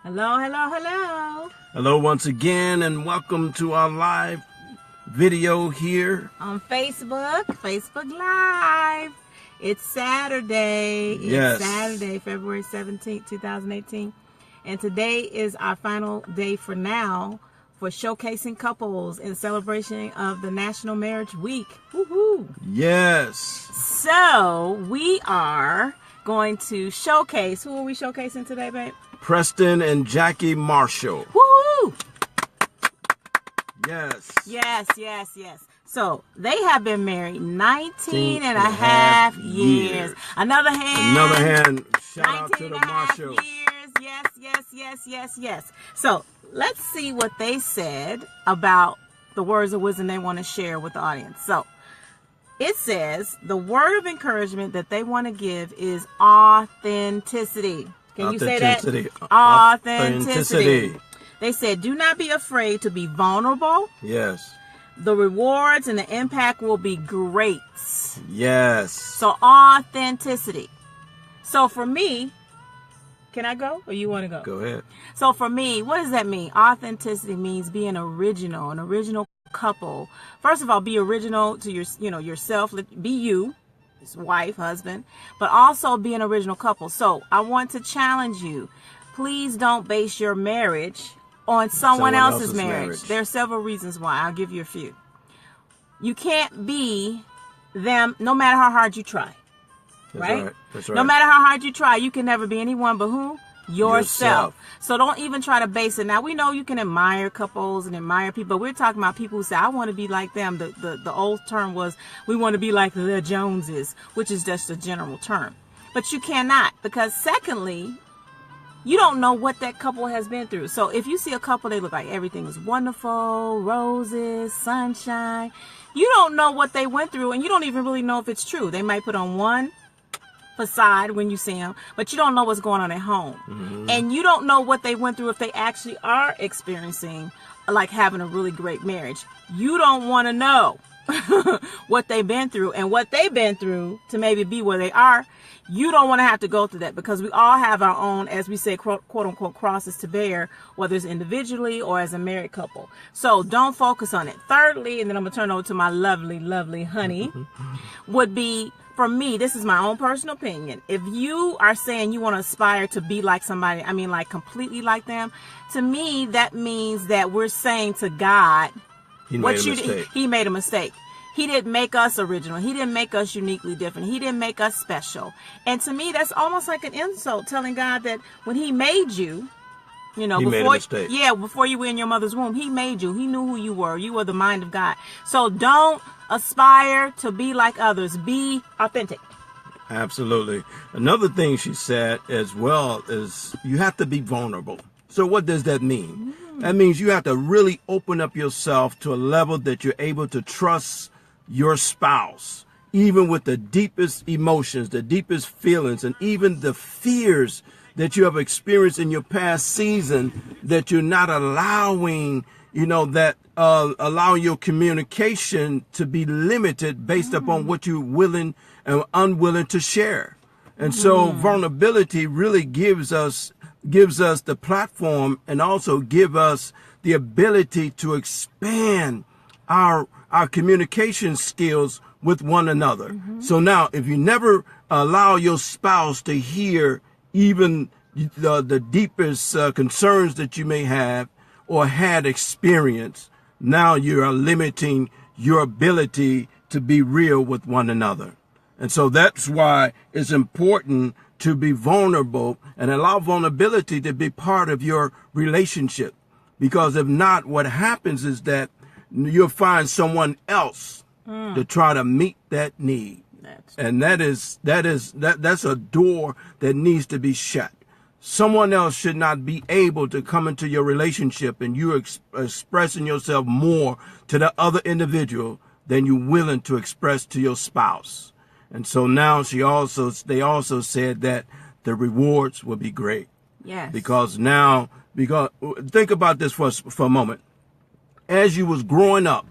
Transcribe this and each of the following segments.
Hello, hello, hello. Hello once again, and welcome to our live video here On Facebook Live. It's Saturday. Yes. It's Saturday, February 17th, 2018. And today is our final day for now for showcasing couples in celebration of the National Marriage Week. Woohoo! Yes. So we are going to showcase. Who are we showcasing today, babe? Preston and Jackie Marshall. Woohoo! Yes. Yes. So they have been married 19 and a half years. Another hand. Shout out to the Marshalls. Yes. So let's see what they said about the words of wisdom they want to share with the audience. So it says the word of encouragement that they want to give is authenticity. Can you say that? Authenticity. They said, do not be afraid to be vulnerable. Yes. The rewards and the impact will be great. Yes. So authenticity. So for me, can I go or you want to go? Go ahead. So for me, what does that mean? Authenticity means being original, an original couple. First of all, be original to yourself. Be you. Wife, husband, but also be an original couple. So I want to challenge you. Please don't base your marriage on someone else's marriage. There are several reasons why. I'll give you a few. You can't be them no matter how hard you try. Right? That's right. No matter how hard you try, you can never be anyone but who? Yourself. So don't even try to base it. Now we know you can admire couples and admire people, but we're talking about people who say, I want to be like them. The old term was, we want to be like the Joneses, which is just a general term. But you cannot, because secondly, you don't know what that couple has been through. So if you see a couple, they look like everything is wonderful, roses, sunshine. You don't know what they went through, and you don't even really know if it's true. They might put on one facade when you see them, but you don't know what's going on at home. Mm-hmm. And you don't know what they went through if they actually are experiencing like having a really great marriage. You don't want to know what they've been through and what they've been through to maybe be where they are. You don't want to have to go through that, because we all have our own, as we say, quote unquote, crosses to bear, whether it's individually or as a married couple. So don't focus on it. Thirdly, and then I'm going to turn over to my lovely honey, would be, for me, this is my own personal opinion. If you are saying you want to aspire to be like somebody, I mean like completely like them, to me, that means that we're saying to God, He made a mistake. He didn't make us original. He didn't make us uniquely different. He didn't make us special. And to me, that's almost like an insult, telling God that when He made you, before you were in your mother's womb, He made you. He knew who you were. You were the mind of God. So don't aspire to be like others. Be authentic. Absolutely. Another thing she said as well is you have to be vulnerable. So what does that mean? That means you have to really open up yourself to a level that you're able to trust your spouse, even with the deepest emotions, the deepest feelings, and even the fears that you have experienced in your past season, that you're not allowing, allowing your communication to be limited based upon what you're willing and unwilling to share. And so vulnerability really gives us the platform, and also give us the ability to expand our communication skills with one another. So now, if you never allow your spouse to hear even the deepest concerns that you may have or had experienced, now you are limiting your ability to be real with one another. And so that's why it's important to be vulnerable and allow vulnerability to be part of your relationship. Because if not, what happens is that you'll find someone else to try to meet that need. And that's a door that needs to be shut. Someone else should not be able to come into your relationship and you expressing yourself more to the other individual than you're willing to express to your spouse. And so now they also said that the rewards will be great. Yes. Because think about this for a moment. As you was growing up,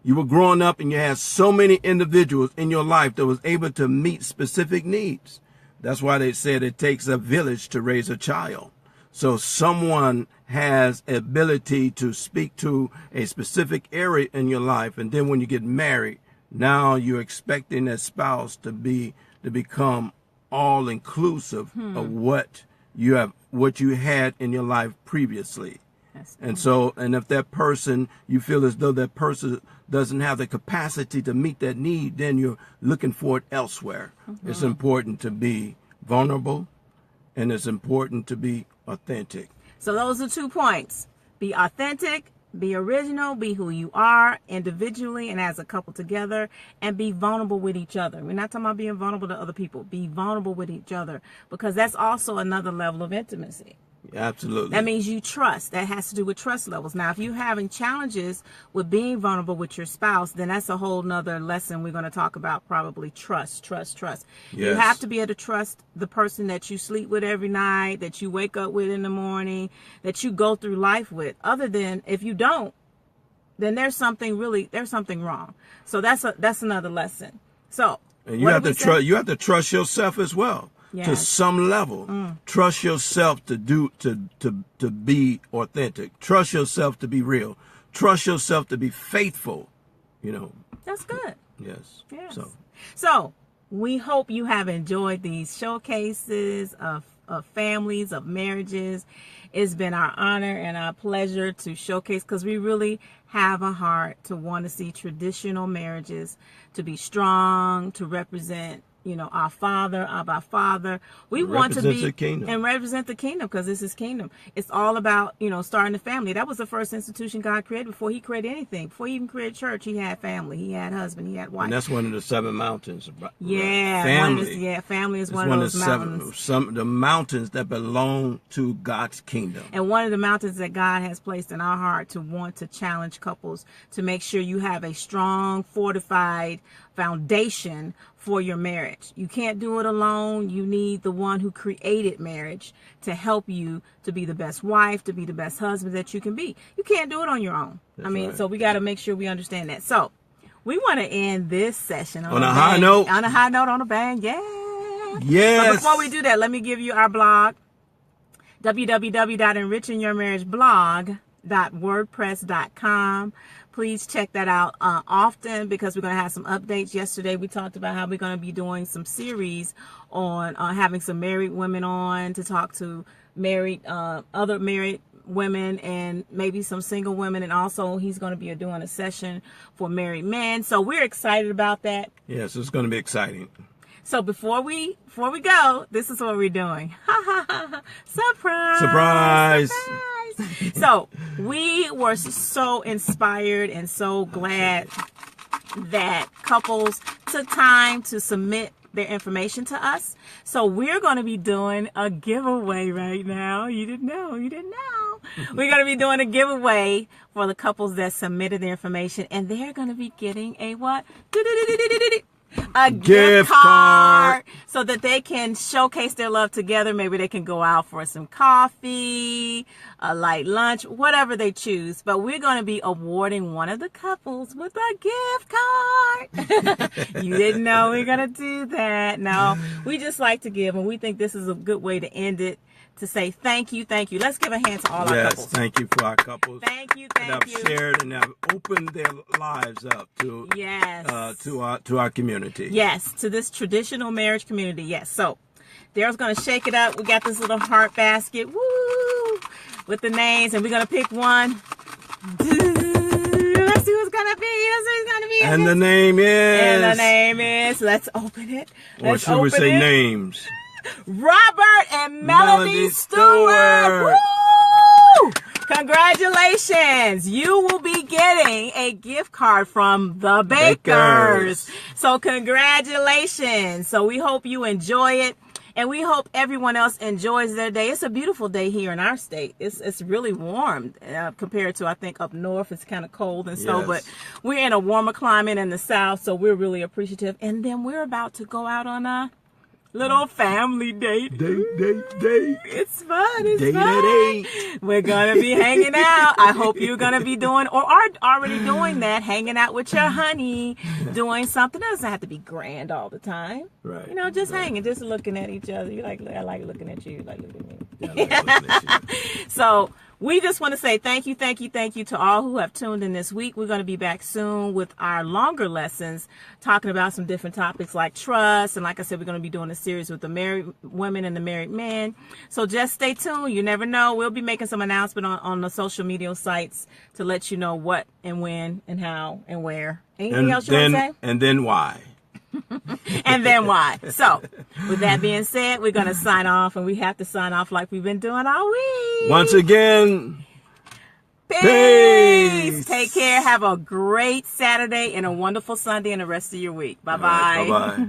and you had so many individuals in your life that was able to meet specific needs. That's why they said it takes a village to raise a child. So someone has ability to speak to a specific area in your life, and then when you get married, now you're expecting that spouse to become all inclusive of what you had in your life previously. And so, and if that person, you feel as though that person doesn't have the capacity to meet that need, then you're looking for it elsewhere. It's important to be vulnerable, and it's important to be authentic. So those are 2 points. Be authentic, be original, be who you are individually and as a couple together, and be vulnerable with each other. We're not talking about being vulnerable to other people. Be vulnerable with each other, because that's also another level of intimacy. Absolutely. That means you trust. That has to do with trust levels. Now, if you're having challenges with being vulnerable with your spouse, then that's a whole nother lesson we're going to talk about, probably. Trust. Yes. You have to be able to trust the person that you sleep with every night, that you wake up with in the morning, that you go through life with. Other than, if you don't, then there's something wrong. So that's another lesson. So, and you have to trust yourself as well. Yes. To some level. Trust yourself to be authentic. Trust yourself to be real. Trust yourself to be faithful. That's good. Yes. So we hope you have enjoyed these showcases of families, of marriages. It's been our honor and our pleasure to showcase, because we really have a heart to want to see traditional marriages to be strong, to represent our Father. We want to be and represent the kingdom, because this is kingdom. It's all about, starting a family. That was the first institution God created before he created anything. Before he even created church, he had family. He had husband. He had wife. And that's one of the 7 mountains. Yeah. Family. Family is one of those mountains. The mountains that belong to God's kingdom. And one of the mountains that God has placed in our heart to want to challenge couples to make sure you have a strong, fortified foundation for your marriage. You can't do it alone. You need the one who created marriage to help you to be the best wife, to be the best husband that you can be. You can't do it on your own. That's right. So we got to make sure we understand that. So we want to end this session on a high note. On a high note, on a bang. Yeah. Yes. But before we do that, let me give you our blog, www.enrichingyourmarriageblog.wordpress.com. Please check that out often, because we're going to have some updates. Yesterday, we talked about how we're going to be doing some series on having some married women on to talk to other married women and maybe some single women. And also, he's going to be doing a session for married men. So we're excited about that. Yes, it's going to be exciting. So before we go, this is what we're doing. Surprise! Surprise! So we were so inspired and so glad that couples took time to submit their information to us. So we're going to be doing a giveaway right now. You didn't know. We're going to be doing a giveaway for the couples that submitted their information, and they're going to be getting a what? A gift card, so that they can showcase their love together. Maybe they can go out for some coffee, a light lunch, whatever they choose. But we're going to be awarding one of the couples with a gift card. You didn't know we we're going to do that. No, we just like to give, and we think this is a good way to end it, to say thank you. Let's give a hand to all our couples. Yes, thank you for our couples. Thank you. That have shared and have opened their lives up to to our community. Yes, to this traditional marriage community. Yes. So Daryl's going to shake it up. We got this little heart basket, with the names, and we're going to pick one. Let's see who's going to be. And the name is. Let's open it. Or should we say names? Robert and Melody Stewart. Woo! Congratulations. You will be getting a gift card from the Bakers. So congratulations. So we hope you enjoy it. And we hope everyone else enjoys their day. It's a beautiful day here in our state. It's really warm compared to, I think, up north. It's kind of cold and so, but we're in a warmer climate in the south, so we're really appreciative. And then we're about to go out on a little family date. Date. It's fun. We're going to be hanging out. I hope you're going to be doing, or are already doing that, hanging out with your honey, doing something. It doesn't have to be grand all the time. Right. Just hanging, just looking at each other. I like looking at you. You like looking at me. Yeah, I like looking at So we just want to say thank you to all who have tuned in this week. We're going to be back soon with our longer lessons, talking about some different topics like trust. And like I said, we're going to be doing a series with the married women and the married men. So just stay tuned. You never know. We'll be making some announcement on the social media sites to let you know what and when and how and where. Anything else you want to say? And then why? And then why? So, with that being said, we're going to sign off, and we have to sign off like we've been doing all week. Once again, peace. Take care. Have a great Saturday and a wonderful Sunday and the rest of your week. Bye-bye. Right, bye-bye.